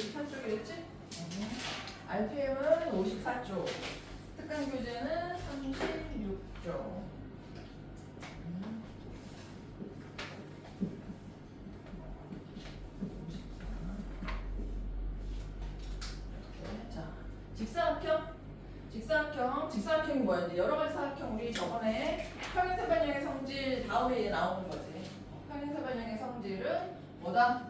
54쪽이랬지? RPM은 54쪽. 특강 교재는 36쪽. 자, 직사각형이 뭐야? 이제 여러 가지 사각형 우리 저번에 평행사변형의 성질 다음에 나오는 거지. 평행사변형의 성질은 뭐다?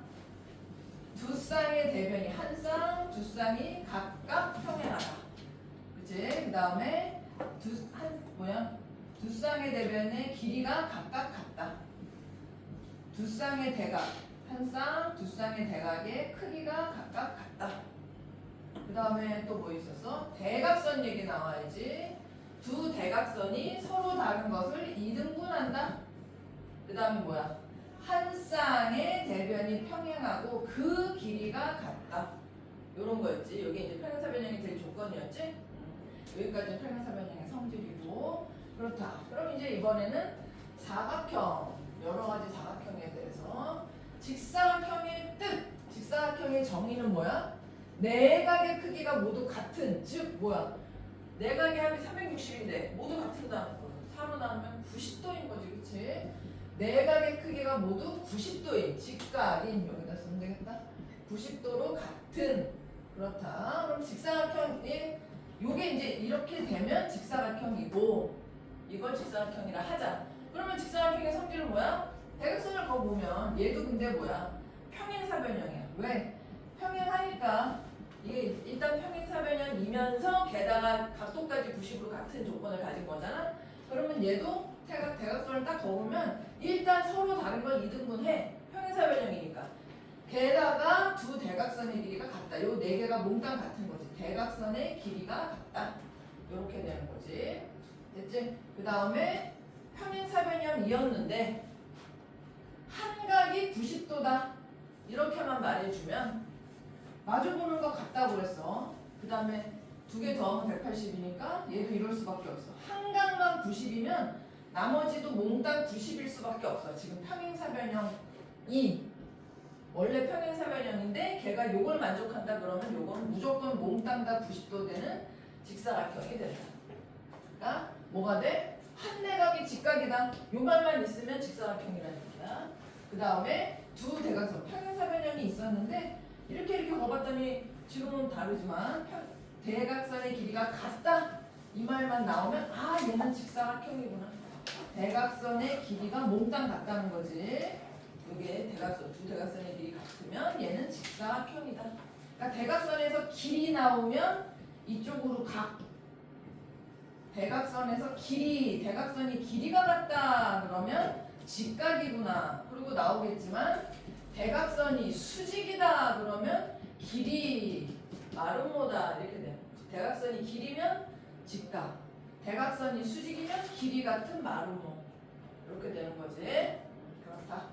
두 쌍의 대변이 한 쌍, 두 쌍이 각각 평행하다. 그치? 그 다음에 두 쌍의 대변의 길이가 각각 같다. 두 쌍의 대각, 한 쌍, 두 쌍의 대각의 크기가 각각 같다. 그 다음에 또 뭐 있었어? 대각선 얘기 나와야지. 두 대각선이 서로 다른 것을 이등분한다. 그 다음에 뭐야? 한 쌍의 대변이 평행하고 그 길이가 같다. 요런 거였지. 여기 이제 평행사변형이 될 조건이었지. 여기까지는 평행사변형의 성질이고. 그렇다. 그럼 이제 이번에는 사각형, 여러 가지 사각형에 대해서 직사각형의 뜻, 직사각형의 정의는 뭐야? 내각의 크기가 모두 같은, 즉 뭐야? 내각의 합이 360인데 모두 같은다는 거. 4로 나누면 90도인 거지, 그치? 내각의 크기가 모두 90도인, 직각인, 여기다 쓰면 되겠다. 90도로 같은. 그렇다. 그럼 직사각형이 요게 이제 이렇게 되면 직사각형이고, 이걸 직사각형이라 하자. 그러면 직사각형의 성질은 뭐야? 대각선을 거보면 얘도 근데 뭐야? 평행사변형이야. 왜? 평행하니까 이게 일단 평행사변형이면서 게다가 각도까지 90으로 같은 조건을 가진 거잖아. 그러면 얘도 대각선을 딱 거보면 일단 서로 다른 걸 이등분해. 평행사변형이니까. 게다가 두 대각선의 길이가 같다. 요 네 개가 몽땅 같은 거지. 대각선의 길이가 같다. 요렇게 되는 거지. 됐지? 그 다음에 평행사변형이었는데 한각이 90도다. 이렇게만 말해주면 마주보는 거 같다고 그랬어. 그 다음에 두 개 더하면 180이니까 얘도 이럴 수밖에 없어. 한각만 90이면 나머지도 몽땅 90일 수밖에 없어. 지금 평행사변형이 원래 평행사변형인데 걔가 요걸 만족한다 그러면 요건 무조건 몽땅 다 90도 되는 직사각형이 된다. 그러니까 뭐가 돼? 한 내각이 직각이다. 요 말만 있으면 직사각형이라는 얘기야. 그 다음에 두 대각선 평행사변형이 있었는데 이렇게 거봤더니 지금은 다르지만 대각선의 길이가 같다. 이 말만 나오면 아 얘는 직사각형이구나. 대각선의 길이가 몽땅 같다는 거지. 이게 두 대각선의 길이 같으면 얘는 직사각형이다. 그러니까 대각선에서 길이 나오면 이쪽으로 대각선에서 대각선이 길이가 같다 그러면 직각이구나. 그리고 나오겠지만 대각선이 수직이다 그러면 길이 마름모다 이렇게 돼요. 대각선이 길이면 직각, 대각선이 수직이면 길이 같은 마름모 이렇게 되는 거지. 그렇다.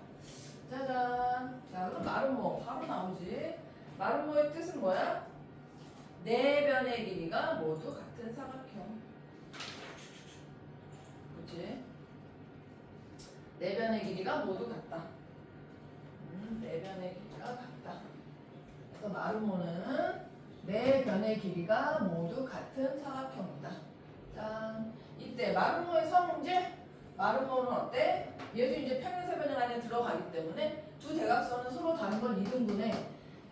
짜잔. 자, 그럼 마름모 바로 나오지. 마름모의 뜻은 뭐야? 네 변의 길이가 모두 같은 사각형. 그렇지? 네 변의 길이가 모두 같다. 네 변의 길이가 같다. 그래서 마름모는 네 변의 길이가 모두 같은 사각형이다. 짠. 이때 마름모의 성질, 마름모는 어때? 얘도 이제 평행사변형 안에 들어가기 때문에 두 대각선은 서로 다른 걸 이등분해.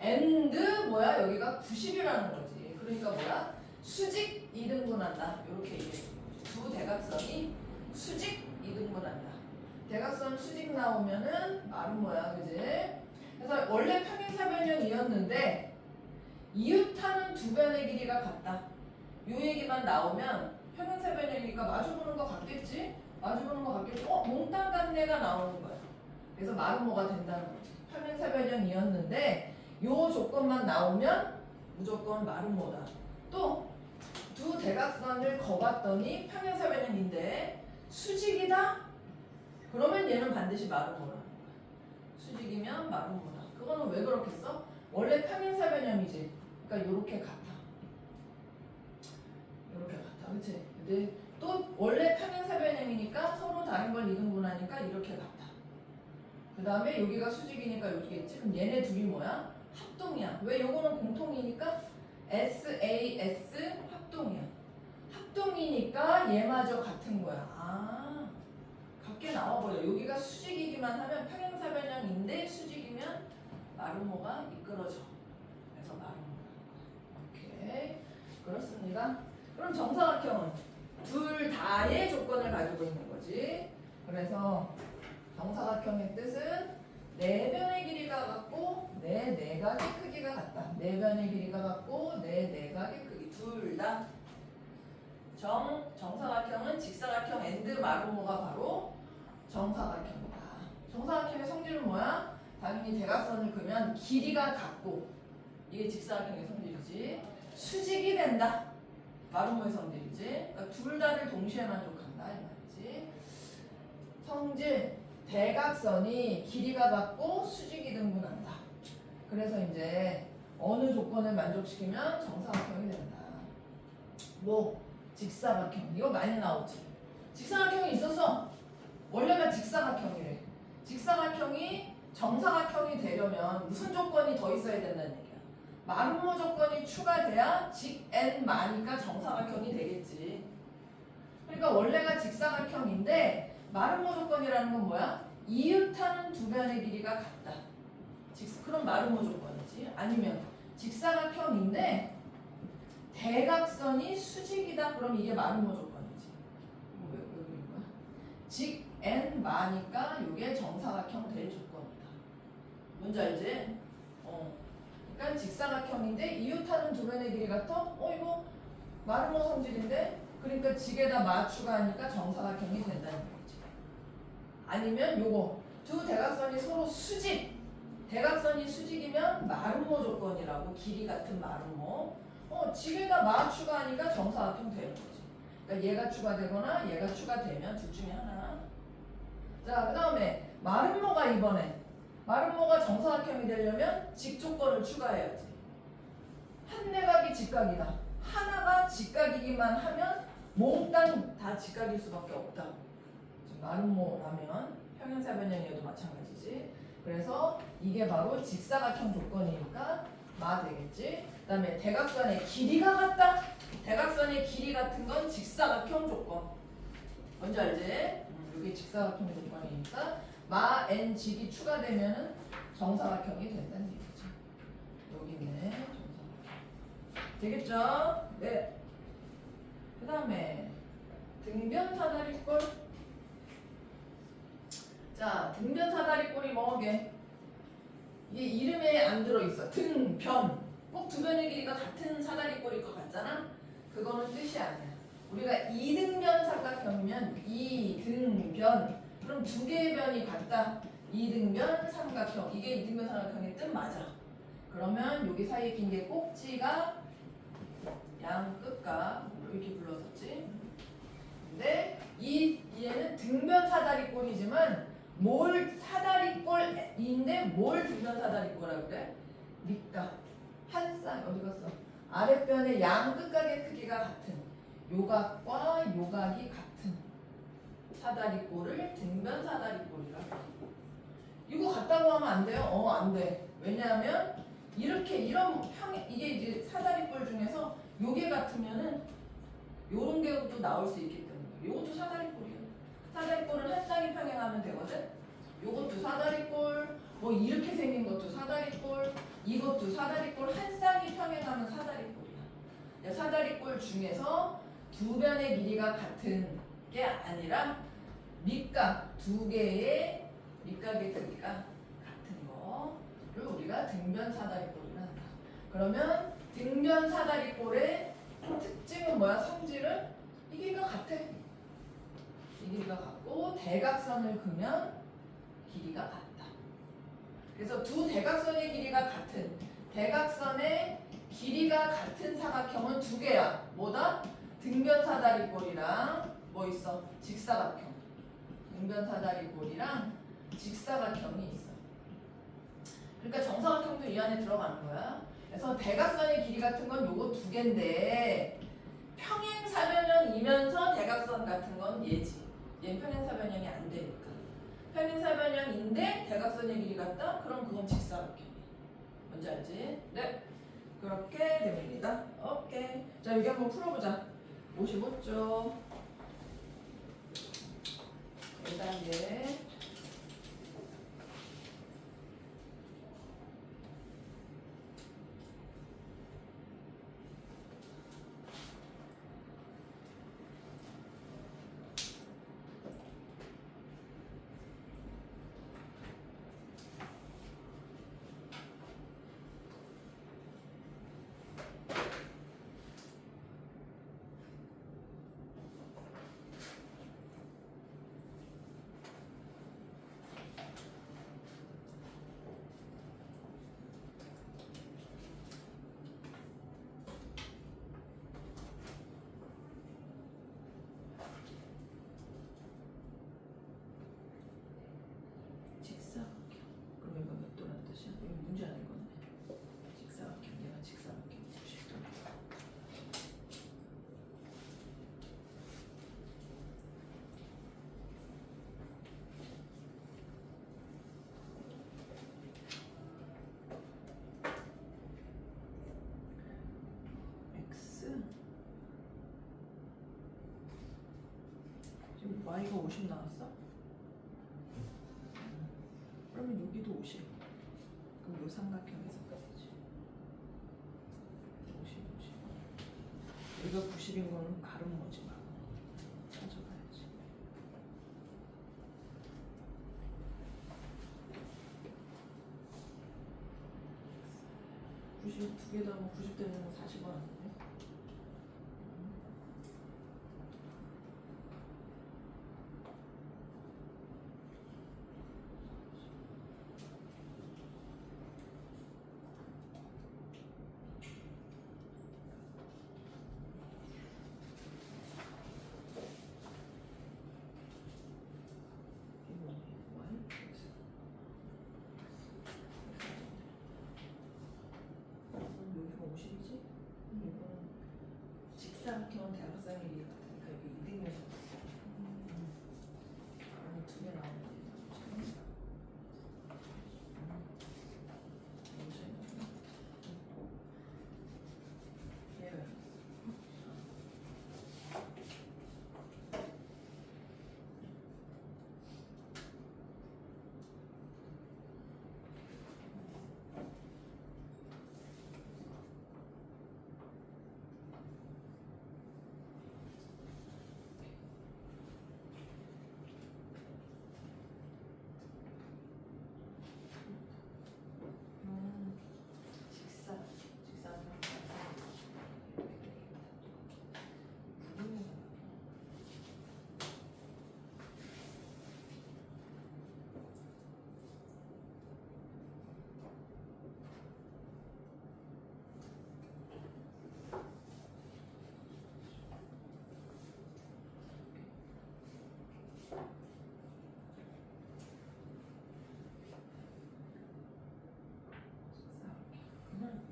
and 뭐야? 여기가 90이라는 거지. 그러니까 뭐야? 수직 이등분한다. 이렇게 얘기해. 두 대각선이 수직 이등분한다. 대각선 수직 나오면은 마름모야, 그지? 그래서 원래 평행사변형이었는데 이웃하는 두 변의 길이가 같다. 요 얘기만 나오면 평행사변형이니까 마주보는 거 같겠지? 마주보는 거 같겠지? 몽땅 같네가 나오는 거야. 그래서 마름모가 된다는 거지. 평행사변형이었는데 요 조건만 나오면 무조건 마름모다. 또 두 대각선을 거봤더니 평행사변형인데 수직이다? 그러면 얘는 반드시 마름모라. 수직이면 마름모다. 그거는 왜 그렇겠어? 원래 평행사변형이지. 그러니까 요렇게 같아. 요렇게 같아. 그치? 근데 또 원래 평행사변형이니까 서로 다른 걸 이등분하니까 이렇게 같아. 그 다음에 여기가 수직이니까 여기겠지? 그럼 얘네 둘이 뭐야? 합동이야. 왜? 요거는 공통이니까 SAS 합동이야. 합동이니까 얘마저 같은 거야. 아, 같게 나와버려. 여기가 수직이기만 하면 평행사변형인데 수직이면 마름모가 미끄러져. 그래서 마름모. 오케이. 그렇습니다. 그럼 정사각형은 둘 다의 조건을 가지고 있는 거지. 그래서 정사각형의 뜻은 네 변의 길이가 같고 네 내각의 크기가 같다. 네 변의 길이가 같고 네 내각의 크기 둘 다. 정사각형은 직사각형 앤드 마름모가 바로 정사각형이다. 정사각형의 성질은 뭐야? 당연히 대각선을 그으면 길이가 같고 이게 직사각형의 성질이지. 수직이 된다. 마름모의 성질이지. 그러니까 둘 다를 동시에 만족한다 이 말이지. 성질 대각선이 길이가 같고 수직이 등분한다. 그래서 이제 어느 조건을 만족시키면 정사각형이 된다. 뭐 직사각형 이거 많이 나오지. 직사각형이 있어서 원래가 직사각형이래. 직사각형이 정사각형이 되려면 무슨 조건이 더 있어야 된다는 얘기야. 마름모 조건이 추가돼야 직 n 마니까 정사각형이 되겠지. 그러니까 원래가 직사각형인데 마름모 조건이라는 건 뭐야? 이웃하는 두 변의 길이가 같다. 그럼 마름모 조건이지. 아니면 직사각형인데 대각선이 수직이다. 그럼 이게 마름모 조건이지. 왜 그런 거야? 직 n 마니까 이게 정사각형 될 조건이다. 뭔지 알지? 그러니까 직사각형인데 이웃하는 두 변의 길이 같아? 이거 마름모 성질인데? 그러니까 직에다 마 추가하니까 정사각형이 된다는 거지. 아니면 요거 두 대각선이 서로 수직. 대각선이 수직이면 마름모 조건이라고. 길이 같은 마름모. 직에다 마 추가하니까 정사각형 되는 거지. 그러니까 얘가 추가되거나 얘가 추가되면 둘 중에 하나. 자, 그 다음에 마름모가 이번에 마름모가 정사각형이 되려면 직 조건을 추가해야지. 한 내각이 직각이다. 하나가 직각이기만 하면 몽땅 다 직각일 수밖에 없다. 마름모라면 평행사변형이어도 마찬가지지. 그래서 이게 바로 직사각형 조건이니까 마 되겠지. 그 다음에 대각선의 길이가 같다. 대각선의 길이 같은 건 직사각형 조건. 뭔지 알지? 이게 직사각형 조건이니까 마 n 직이 추가되면은 정사각형이 된다는 얘기죠. 여기 있네. 정사각형. 되겠죠? 네. 그 다음에 등변사다리꼴. 자, 등변사다리꼴이 뭐게? 이게 이름에 안 들어있어. 등변. 꼭 두 변의 길이가 같은 사다리꼴일 것 같잖아? 그거는 뜻이 아니야. 우리가 이등변 삼각형이면 이등변. 그럼 두 개의 변이 같다. 이등변 삼각형. 이게 이등변 삼각형의 뜻 맞아. 그러면 여기 사이에 낀 게 꼭지가 양 끝과 이렇게 불렀었지. 근데 얘는 등변 사다리꼴이지만 뭘 사다리꼴인데 뭘 등변 사다리꼴이라고 그래? 밑각 한 쌍 어디 갔어? 아랫변의 양 끝각의 크기가 같은 요각과 요각이 같은 사다리꼴을 등변 사다리꼴이라고. 이거 같다고 하면 안 돼요? 안 돼. 왜냐하면 이렇게 이게 이제 사다리꼴 중에서 요게 같으면은 요런 게도 나올 수 있기 때문에 요것도 사다리꼴이에요. 사다리꼴을 한 쌍이 평행하면 되거든. 요것도 사다리꼴, 뭐 이렇게 생긴 것도 사다리꼴, 이것도 사다리꼴. 한 쌍이 평행하면 사다리꼴이야. 사다리꼴 중에서 두 변의 길이가 같은 게 아니라 밑각 두 개의 밑각의 크기가 같은 거를 우리가 등변 사다리꼴이라 한다. 그러면 등변 사다리꼴의 특징은 뭐야? 성질은 이 길이가 같아. 이 길이가 같고 대각선을 그으면 길이가 같다. 그래서 두 대각선의 길이가 같은 대각선의 길이가 같은 사각형은 두 개야. 뭐다? 등변 사다리꼴이랑 뭐 있어? 직사각형. 등변 사다리꼴이랑 직사각형이 있어. 그러니까 정사각형도 이 안에 들어가는 거야. 그래서 대각선의 길이 같은 건 요거 두 개인데 평행사변형이면서 대각선 같은 건 얘지. 얘는 평행사변형이 안 되니까. 평행사변형인데 대각선의 길이 같다? 그럼 그건 직사각형이야. 뭔지 알지? 네. 그렇게 됩니다. 오케이. 자, 여기 한번 풀어보자. 55쪽. 1단계. 직사각형. 그럼 이거 몇 도란 뜻이야? 이거 문제 아니거든. 직사각형. 얘가 직사각형. 90도. X. 지금 Y가 50 나왔어? 그러면 여기도 50. 그럼 요 삼각형에서 끝이지. 50, 50. 여기가 90인 거는 말은 뭐지 마. 찾아봐야지. 두 개 다 하면 90 되는 건 40원 아닌데? 여기가 50이지? 이거는 직사각형은 대각선의 길이 같으니까 여기 2등면서 아니 두 개 나오는데 얘가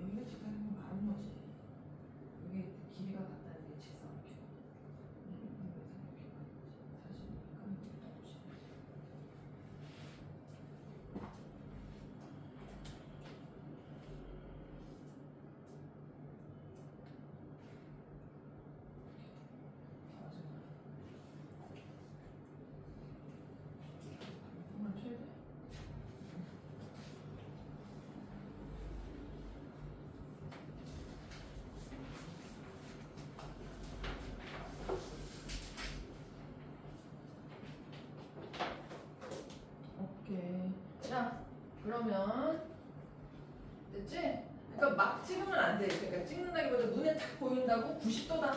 여기가 직사각형 말은 뭐지? 이게 길이가 같다는 게 직사각형. 사실 이건 맞춰야 돼? 오케이. 자, 그러면 됐지? 그러니까 막 찍으면 안 돼. 그러니까 찍는다기보다 눈에 딱 보인다고 90도다.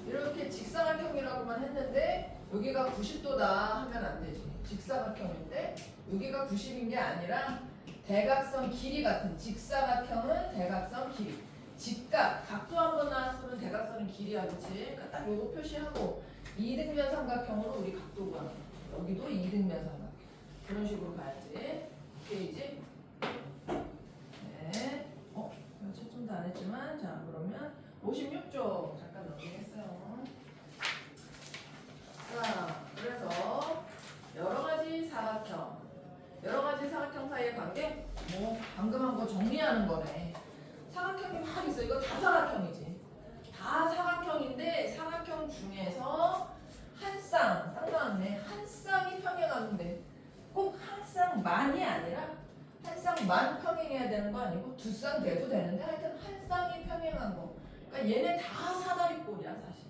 이렇게 직사각형이라고만 했는데 여기가 90도다 하면 안 되지. 직사각형인데 여기가 90인 게 아니라 대각선 길이 같은 직사각형은 대각선 길이. 직각, 각도 한번 나왔으면 대각선은 길이야, 그치? 그러니까 딱 요거 표시하고 이등변 삼각형으로 우리 각도 구하는 거야. 여기도 이등변 삼각형. 그런 식으로 가야지. 오케이지? 네. 채점도 안 했지만, 자, 그러면 56쪽 잠깐 넘기겠어요. 자, 그래서 여러 가지 사각형 사각형 사이의 관계? 뭐 방금 한 거 정리하는 거네. 사각형이 막 있어. 이거 다 사각형이지. 다 사각형인데 사각형 중에서 쌍 나왔네. 한 쌍이 평행하는데 꼭 한 쌍만이 아니라 한 쌍만 평행해야 되는 거 아니고 두 쌍 돼도 되는데 하여튼 한 쌍이 평행한 거. 그러니까 얘네 다 사다리꼴이야 사실.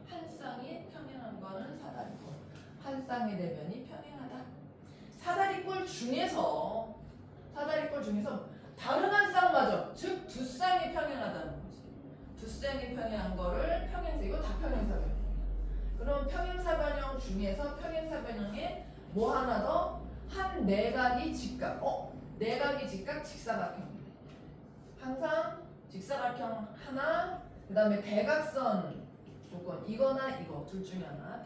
한 쌍이 평행한 거는 사다리꼴. 한 쌍의 대변이 평행하다. 사다리꼴 중에서 다른 한 쌍마저 즉 두 쌍이 평행하다는 거지. 두 쌍이 평행한 거를 평행사 이거 다 평행사변. 그럼 평행사변형 중에서 평행사변형에 뭐 하나 더? 한 내각이 직각. 내각이 직각 직사각형. 항상 직사각형 하나, 그 다음에 대각선 조건 이거나 이거 둘 중에 하나.